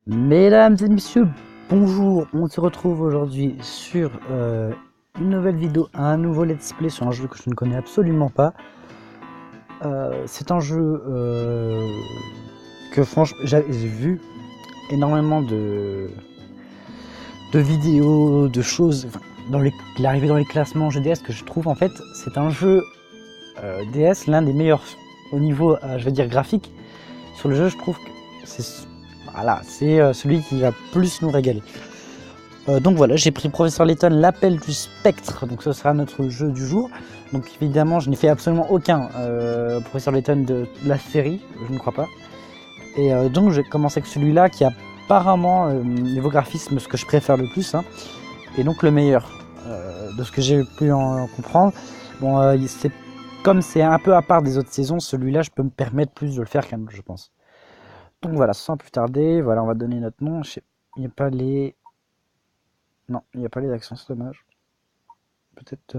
Mesdames et messieurs, bonjour, on se retrouve aujourd'hui sur une nouvelle vidéo, un nouveau let's play sur un jeu que je ne connais absolument pas. C'est un jeu que franchement j'ai vu énormément de vidéos, de choses, enfin, il est arrivé dans les classements GDS que je trouve en fait c'est un jeu DS l'un des meilleurs au niveau je vais dire graphique. Sur le jeu je trouve que c'est voilà, c'est celui qui va plus nous régaler. Donc voilà, j'ai pris Professeur Layton, l'appel du spectre, donc ce sera notre jeu du jour. Donc évidemment, je n'ai fait absolument aucun Professeur Layton de la série, je ne crois pas. Et donc j'ai commencé avec celui-là qui a apparemment, niveau graphisme, ce que je préfère le plus, hein, et donc le meilleur, de ce que j'ai pu en comprendre. Bon, comme c'est un peu à part des autres saisons, celui-là, je peux me permettre plus de le faire qu'un autre, je pense. Donc voilà, sans plus tarder, voilà, on va donner notre nom. Il n'y a pas les... Non, il n'y a pas les accents, c'est dommage. Peut-être...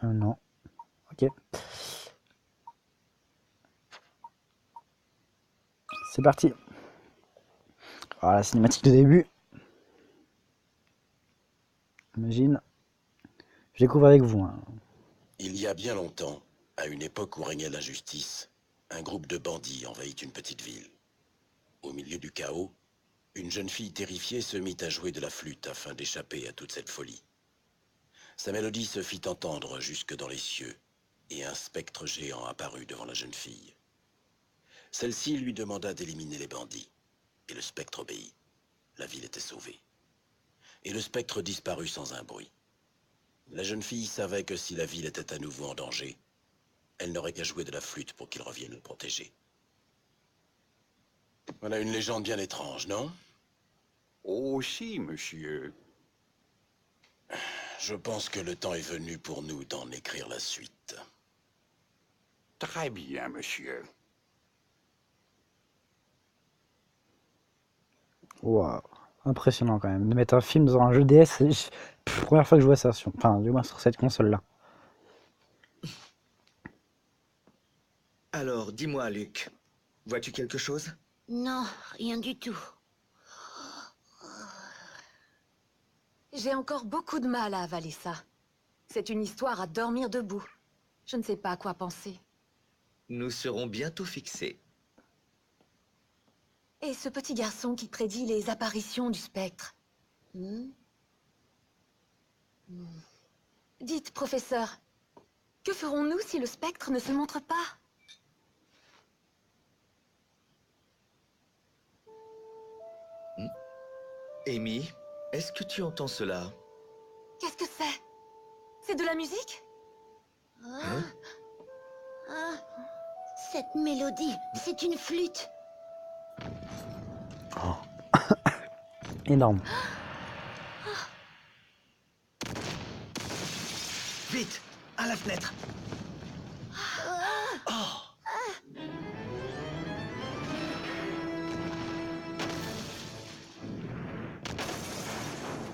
non. Ok. C'est parti. Voilà, cinématique de début. Imagine. Je découvre avec vous. Hein. Il y a bien longtemps, à une époque où régnait l'injustice, un groupe de bandits envahit une petite ville. Au milieu du chaos, une jeune fille terrifiée se mit à jouer de la flûte afin d'échapper à toute cette folie. Sa mélodie se fit entendre jusque dans les cieux, et un spectre géant apparut devant la jeune fille. Celle-ci lui demanda d'éliminer les bandits, et le spectre obéit. La ville était sauvée. Et le spectre disparut sans un bruit. La jeune fille savait que si la ville était à nouveau en danger, elle n'aurait qu'à jouer de la flûte pour qu'il revienne le protéger. Voilà une légende bien étrange, non? Oh si, monsieur. Je pense que le temps est venu pour nous d'en écrire la suite. Très bien, monsieur. Waouh. Impressionnant quand même. De mettre un film dans un jeu DS, c'est la première fois que je vois ça. Enfin, du moins sur cette console-là. Alors, dis-moi, Luc, vois-tu quelque chose? Non, rien du tout. J'ai encore beaucoup de mal à avaler ça. C'est une histoire à dormir debout. Je ne sais pas à quoi penser. Nous serons bientôt fixés. Et ce petit garçon qui prédit les apparitions du spectre. Dites, professeur, que ferons-nous si le spectre ne se montre pas? Amy, est-ce que tu entends cela? Qu'est-ce que c'est? C'est de la musique? Hein? Cette mélodie, c'est une flûte. Énorme. Vite, à la fenêtre.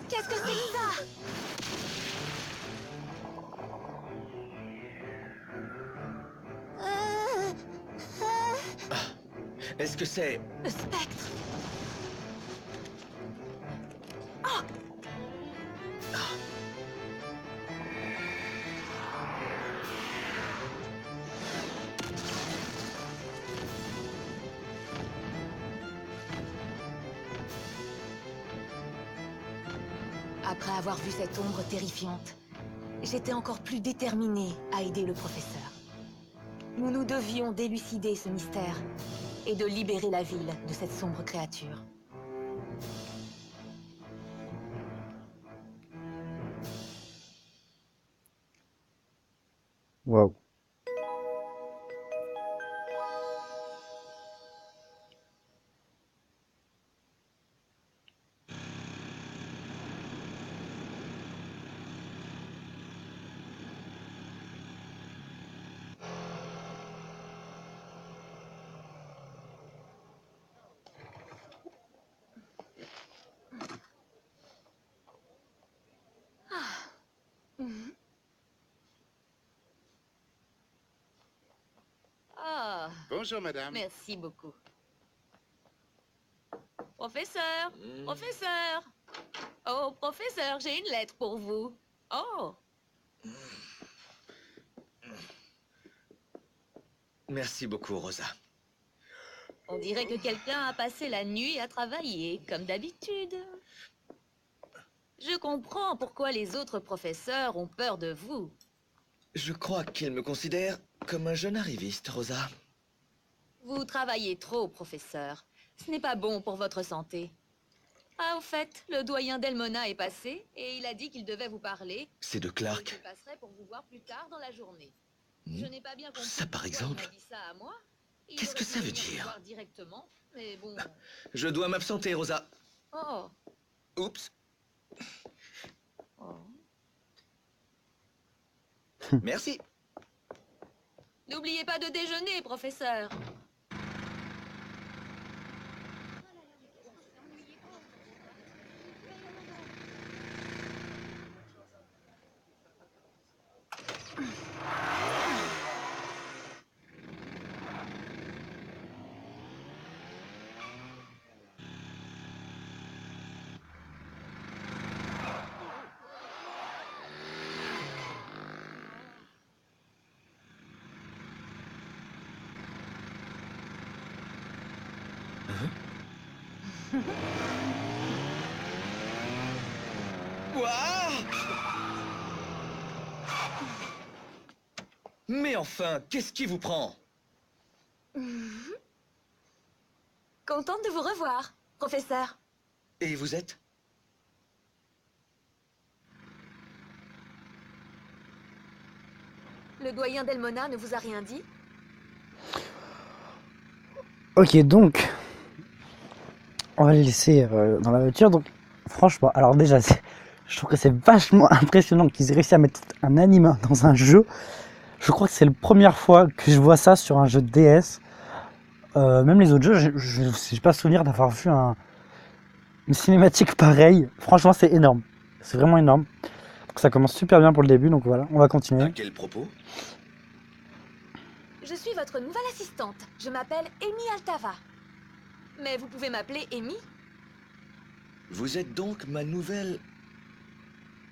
Qu'est-ce que c'est que ça? Est-ce que c'est... Le spectre. Après avoir vu cette ombre terrifiante, j'étais encore plus déterminée à aider le professeur. Nous devions d'élucider ce mystère et de libérer la ville de cette sombre créature. Waouh. Oh, Bonjour, madame. merci beaucoup. Professeur! Professeur! Oh, professeur, j'ai une lettre pour vous. Oh! Merci beaucoup, Rosa. On dirait que quelqu'un a passé la nuit à travailler, comme d'habitude. Je comprends pourquoi les autres professeurs ont peur de vous. Je crois qu'ils me considèrent comme un jeune arriviste, Rosa. Vous travaillez trop, professeur. Ce n'est pas bon pour votre santé. Ah, au fait, le doyen d'Elmona est passé et il a dit qu'il devait vous parler. C'est de Et Clark. qu'il passerait pour vous voir plus tard dans la journée. Hmm. Je n'ai pas bien compris Ça, par pourquoi exemple. il m'a dit ça à moi. Il Qu'est-ce que aurait ça pu veut venir vous dire? voir directement, mais bon. Je dois m'absenter, Rosa. Oh, Oups. oh. Merci. N'oubliez pas de déjeuner, professeur. Ouah! Mais enfin, qu'est-ce qui vous prend? Contente de vous revoir, professeur. Et vous êtes? Le doyen d'Elmona ne vous a rien dit? Ok, donc, on va les laisser dans la voiture. Donc, franchement, alors déjà, je trouve que c'est vachement impressionnant qu'ils aient réussi à mettre un anime dans un jeu. Je crois que c'est la première fois que je vois ça sur un jeu de DS. Même les autres jeux, je n'ai pas souvenir d'avoir vu une cinématique pareille. Franchement, c'est énorme. C'est vraiment énorme. Donc, ça commence super bien pour le début. Donc voilà, on va À continuer. quel propos? Je suis votre nouvelle assistante. Je m'appelle Amy Altava. Mais vous pouvez m'appeler Amy. Vous êtes donc ma nouvelle...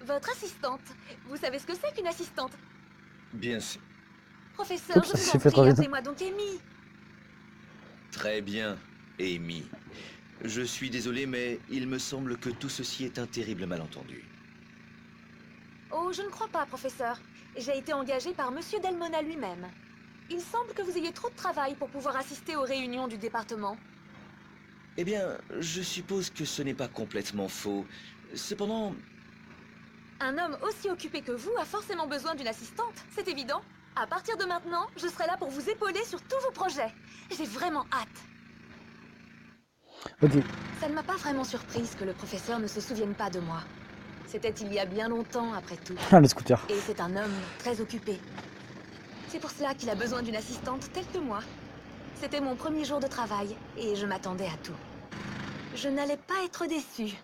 Votre assistante. Vous savez ce que c'est qu'une assistante? Bien sûr. Professeur, Oups, je ça vous s'est en fait trop prie, vite. appelez-moi donc Amy. Très bien, Amy. Je suis désolé, mais il me semble que tout ceci est un terrible malentendu. Oh, je ne crois pas, professeur. J'ai été engagée par Monsieur Delmona lui-même. Il semble que vous ayez trop de travail pour pouvoir assister aux réunions du département. Eh bien, je suppose que ce n'est pas complètement faux. Cependant, Un homme aussi occupé que vous a forcément besoin d'une assistante, c'est évident. À partir de maintenant, je serai là pour vous épauler sur tous vos projets. J'ai vraiment hâte. Ok, Ça ne m'a pas vraiment surprise que le professeur ne se souvienne pas de moi. C'était il y a bien longtemps, après tout. ah, le scooter. Et c'est un homme très occupé. C'est pour cela qu'il a besoin d'une assistante telle que moi. C'était mon premier jour de travail, et je m'attendais à tout. Je n'allais pas être déçue.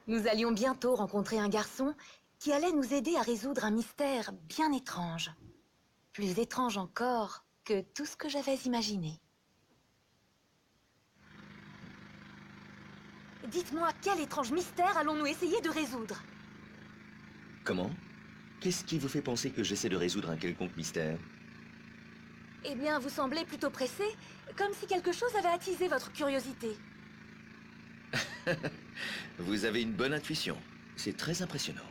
Nous allions bientôt rencontrer un garçon qui allait nous aider à résoudre un mystère bien étrange. Plus étrange encore que tout ce que j'avais imaginé. Dites-moi, quel étrange mystère allons-nous essayer de résoudre? comment? Qu'est-ce qui vous fait penser que j'essaie de résoudre un quelconque mystère? Eh bien, vous semblez plutôt pressé, comme si quelque chose avait attisé votre curiosité. Vous avez une bonne intuition. C'est très impressionnant.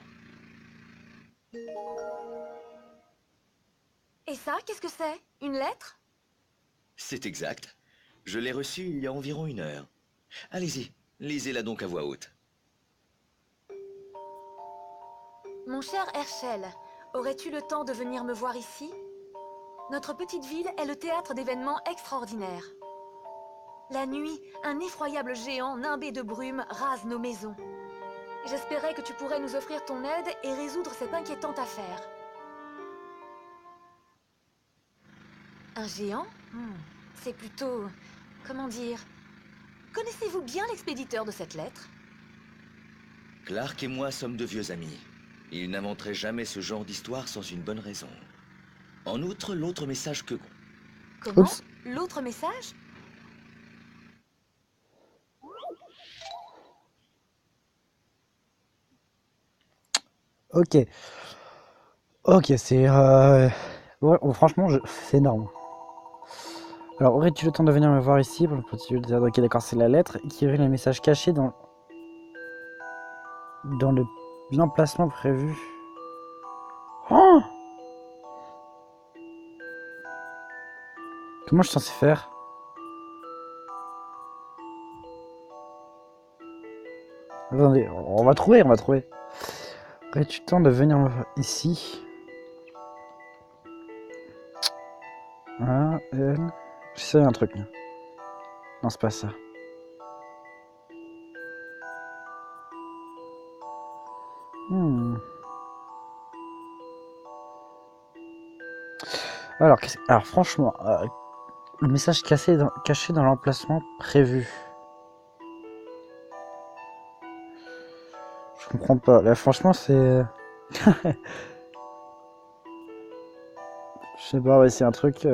Et ça, qu'est-ce que c'est? Une lettre? C'est exact. Je l'ai reçue il y a environ 1 heure. Allez-y, lisez-la donc à voix haute. Mon cher Herschel, aurais-tu le temps de venir me voir ici? Notre petite ville est le théâtre d'événements extraordinaires. La nuit, un effroyable géant nimbé de brume rase nos maisons. J'espérais que tu pourrais nous offrir ton aide et résoudre cette inquiétante affaire. Un géant? C'est plutôt... comment dire? Connaissez-vous bien l'expéditeur de cette lettre? Clark et moi sommes de vieux amis. Il n'inventerait jamais ce genre d'histoire sans une bonne raison. En outre, l'autre message que... Comment? Oups. L'autre message? Ok. Ok, c'est... ouais, franchement, c'est énorme. Alors, aurais-tu le temps de venir me voir ici pour le petit... Ok, d'accord, c'est la lettre qui révèle un message caché dans l'emplacement prévu. Oh, comment je suis censé faire? Attendez, on va trouver, on va trouver. Aurais-tu le temps de venir me voir ici? Ah, elle... J'essaie un truc. Non, c'est pas ça. Hmm. Alors franchement, le message caché dans l'emplacement prévu. Je comprends pas. Là, franchement, c'est... Je sais pas, ouais, c'est un truc...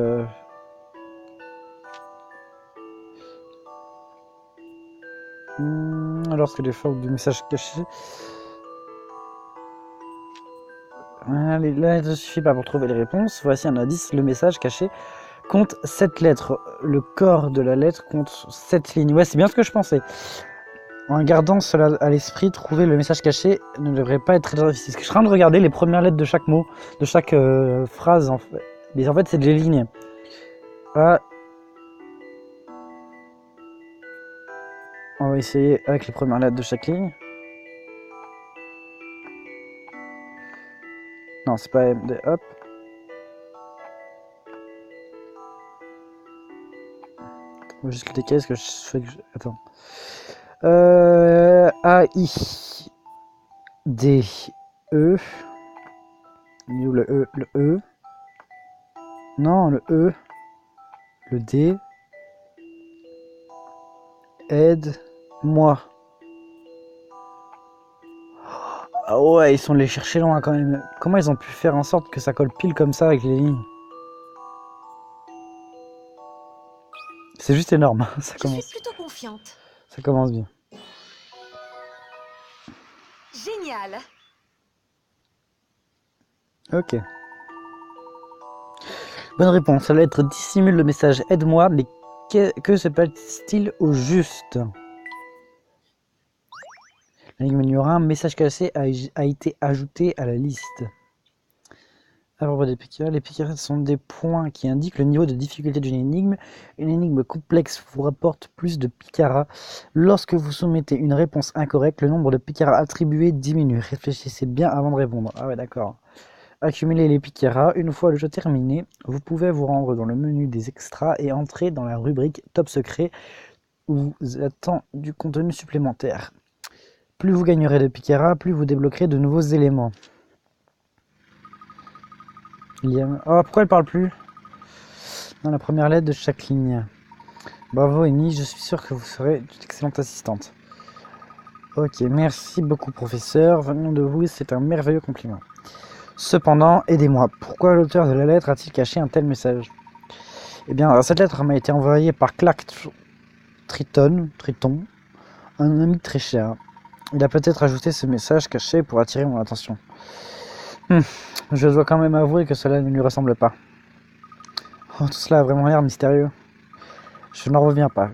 Lorsque les formes du message caché... Allez, là, ne suffit pas pour trouver les réponses. Voici un indice. Le message caché compte 7 lettres. Le corps de la lettre compte 7 lignes. Ouais, c'est bien ce que je pensais. En gardant cela à l'esprit, trouver le message caché ne devrait pas être très difficile. Parce que je suis en train de regarder les premières lettres de chaque mot, de chaque phrase. En fait. Mais en fait, c'est des lignes. Ah. On va essayer avec les premières lettres de chaque ligne. Non, c'est pas MD. Hop. On va juste cliquer parce que je fais que attends. A, I, D, E. Où le E? Le E. Non, le E. Le D. Aide-moi. Ah ouais, ils sont allés chercher loin quand même. Comment ils ont pu faire en sorte que ça colle pile comme ça avec les lignes? C'est juste énorme. Ça Je commence. suis plutôt confiante. Ça commence bien. Génial. Ok. Bonne réponse. La lettre dissimule le message aide-moi, mais que se passe-t-il au juste? L'énigme numéro 1, message caché a été ajouté à la liste. À propos des piqûres, les piqûres sont des points qui indiquent le niveau de difficulté d'une énigme. Une énigme complexe vous rapporte plus de picaras. Lorsque vous soumettez une réponse incorrecte, le nombre de picaras attribués diminue. Réfléchissez bien avant de répondre. Ah ouais, d'accord. Accumulez les picaras. Une fois le jeu terminé, vous pouvez vous rendre dans le menu des extras et entrer dans la rubrique Top Secret où vous attend du contenu supplémentaire. Plus vous gagnerez de picaras, plus vous débloquerez de nouveaux éléments. Oh, pourquoi elle parle plus? Dans la première lettre de chaque ligne. Bravo Amy, je suis sûr que vous serez une excellente assistante. Ok, merci beaucoup professeur, venant de vous, c'est un merveilleux compliment. Cependant, aidez-moi, pourquoi l'auteur de la lettre a-t-il caché un tel message? Eh bien, cette lettre m'a été envoyée par Clark Triton, un ami très cher. Il a peut-être ajouté ce message caché pour attirer mon attention. Je dois quand même avouer que cela ne lui ressemble pas. Oh, tout cela a vraiment l'air mystérieux. Je n'en reviens pas.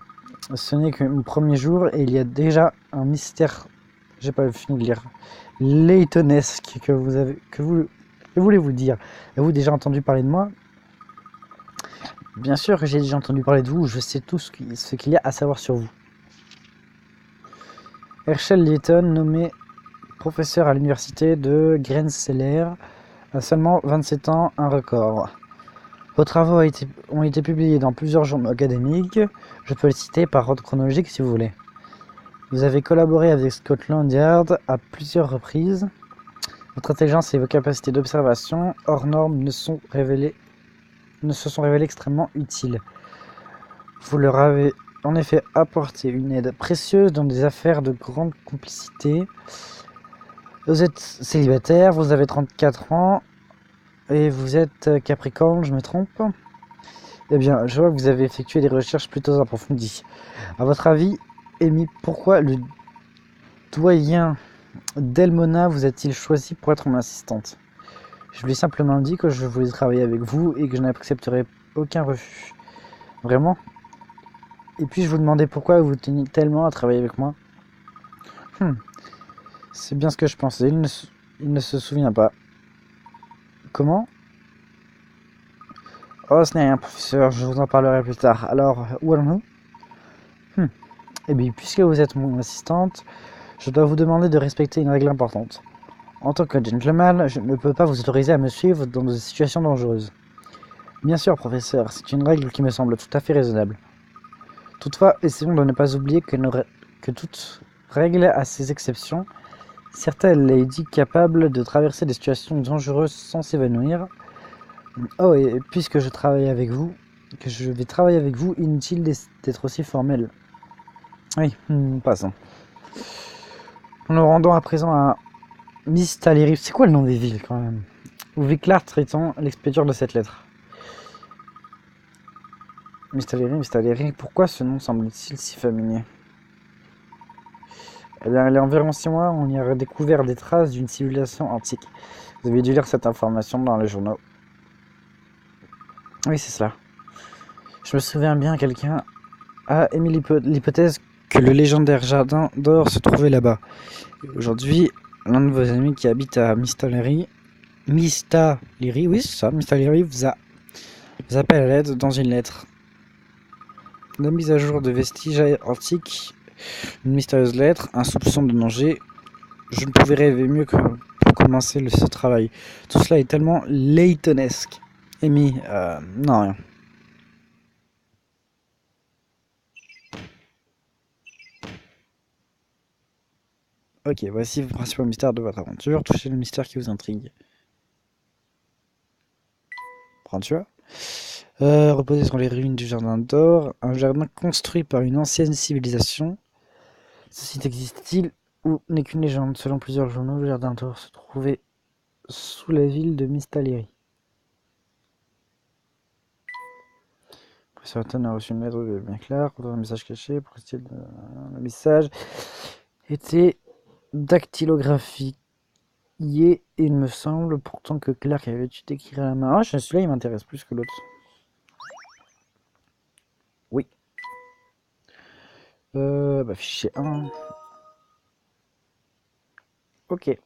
Ce n'est que mon premier jour et il y a déjà un mystère. J'ai pas fini de lire. Laytonesque que voulez-vous dire? Avez-vous déjà entendu parler de moi? Bien sûr que j'ai déjà entendu parler de vous. Je sais tout ce qu'il y a à savoir sur vous. Herschel Layton, nommé professeur à l'université de Rensselaer, a seulement 27 ans, un record. Vos travaux ont été publiés dans plusieurs journaux académiques. Je peux les citer par ordre chronologique si vous voulez. Vous avez collaboré avec Scotland Yard à plusieurs reprises. Votre intelligence et vos capacités d'observation hors normes ne se sont révélées extrêmement utiles. Vous leur avez en effet apporté une aide précieuse dans des affaires de grande complicité. Vous êtes célibataire, vous avez 34 ans et vous êtes Capricorne, je me trompe? Eh bien, je vois que vous avez effectué des recherches plutôt approfondies. À votre avis, Amy, pourquoi le doyen Delmona vous a-t-il choisi pour être mon assistante? Je lui ai simplement dit que je voulais travailler avec vous et que je n'accepterais aucun refus. Vraiment? Et puis je vous demandais pourquoi vous teniez tellement à travailler avec moi. C'est bien ce que je pensais, il ne se souvient pas. Comment? Oh, ce n'est rien, professeur, je vous en parlerai plus tard. Alors, où allons-nous? Eh bien, puisque vous êtes mon assistante, je dois vous demander de respecter une règle importante. En tant que gentleman, je ne peux pas vous autoriser à me suivre dans des situations dangereuses. Bien sûr, professeur, c'est une règle qui me semble tout à fait raisonnable. Toutefois, essayons de ne pas oublier que toute règle a ses exceptions. Certaines ladies capables de traverser des situations dangereuses sans s'évanouir. Oh, et puisque je travaille avec vous, que je vais travailler avec vous, inutile d'être aussi formel. Oui, passons. Nous rendons à présent à Miss Taleri. C'est quoi le nom des villes quand même? Viclar traitant l'expéditeur de cette lettre. Miss Taleri, pourquoi ce nom semble-t-il si familier? Eh bien, il y a environ 6 mois, on y a découvert des traces d'une civilisation antique. Vous avez dû lire cette information dans les journaux. Oui, c'est cela. Je me souviens bien, quelqu'un a émis l'hypothèse que le légendaire jardin d'or se trouvait là-bas. Aujourd'hui, l'un de vos amis qui habite à Mistaleri, oui c'est ça, Mistaleri vous appelle à l'aide dans une lettre. La mise à jour de vestiges antiques, une mystérieuse lettre, un soupçon de danger. Je ne pouvais rêver mieux que pour commencer ce travail. Tout cela est tellement laytonesque. Amy, non, rien. Ok, voici le principal mystère de votre aventure. Touchez le mystère qui vous intrigue. Prends-tu reposer sur les ruines du jardin d'or, un jardin construit par une ancienne civilisation. Ce site existe-t-il ou n'est qu'une légende? Selon plusieurs journaux, le jardin d'or se trouvait sous la ville de Mistaleri. Professeur a reçu une lettre bien claire, contre un message caché. Le message était dactylographié et il me semble pourtant que Clark avait dû écrire à la main. Ah, celui-là il m'intéresse plus que l'autre. Oui. Fichier 1. Ok.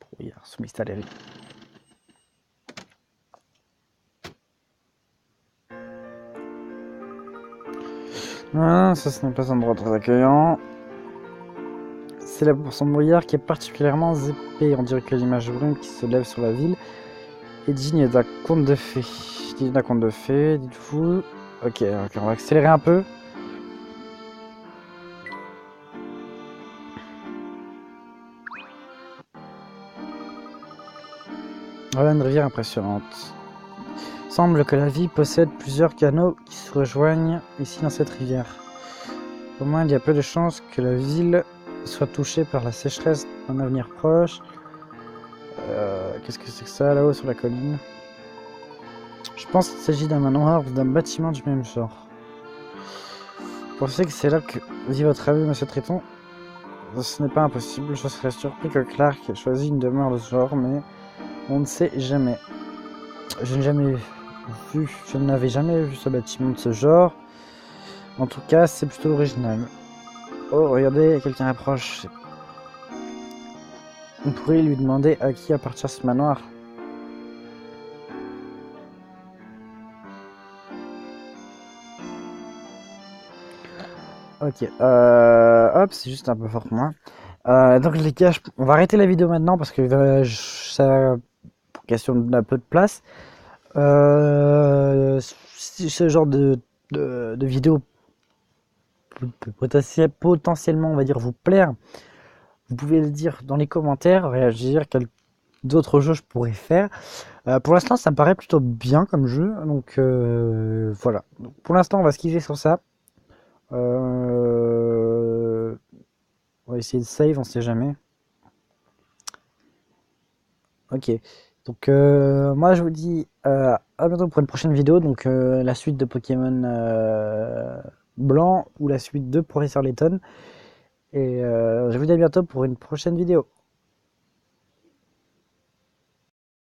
Brouillard sous Mistaleri. Ah, ça ce n'est pas un endroit très accueillant. C'est là pour son brouillard qui est particulièrement épais. On dirait que l'image brune qui se lève sur la ville est digne d'un conte de fées. Digne d'un conte de fées, dites-vous. Ok, on va accélérer un peu. Voilà une rivière impressionnante. Semble que la ville possède plusieurs canaux qui se rejoignent ici dans cette rivière. Au moins, il y a peu de chances que la ville soit touchée par la sécheresse dans un avenir proche. Qu'est-ce que c'est que ça là-haut sur la colline? Je pense qu'il s'agit d'un manoir ou d'un bâtiment du même genre. Vous pensez que c'est là que vit votre ami, monsieur Triton? Ce n'est pas impossible, je serais surpris que Clark ait choisi une demeure de ce genre, mais on ne sait jamais. Je n'avais jamais vu ce bâtiment de ce genre. En tout cas, c'est plutôt original. Oh, regardez, quelqu'un approche. On pourrait lui demander à qui appartient ce manoir. Ok, hop, c'est juste un peu fort pour moi. Donc les gars, on va arrêter la vidéo maintenant parce que ça, pour question d'un peu de place. Si ce genre de vidéo peut potentiellement, on va dire, vous plaire, vous pouvez le dire dans les commentaires, réagir, quel d'autres jeux je pourrais faire. Pour l'instant, ça me paraît plutôt bien comme jeu, donc voilà. Donc, pour l'instant, on va se quitter sur ça. On va essayer de save, on sait jamais. Ok, Donc moi je vous dis à bientôt pour une prochaine vidéo, donc la suite de Pokémon Blanc ou la suite de Professeur Layton. Et je vous dis à bientôt pour une prochaine vidéo.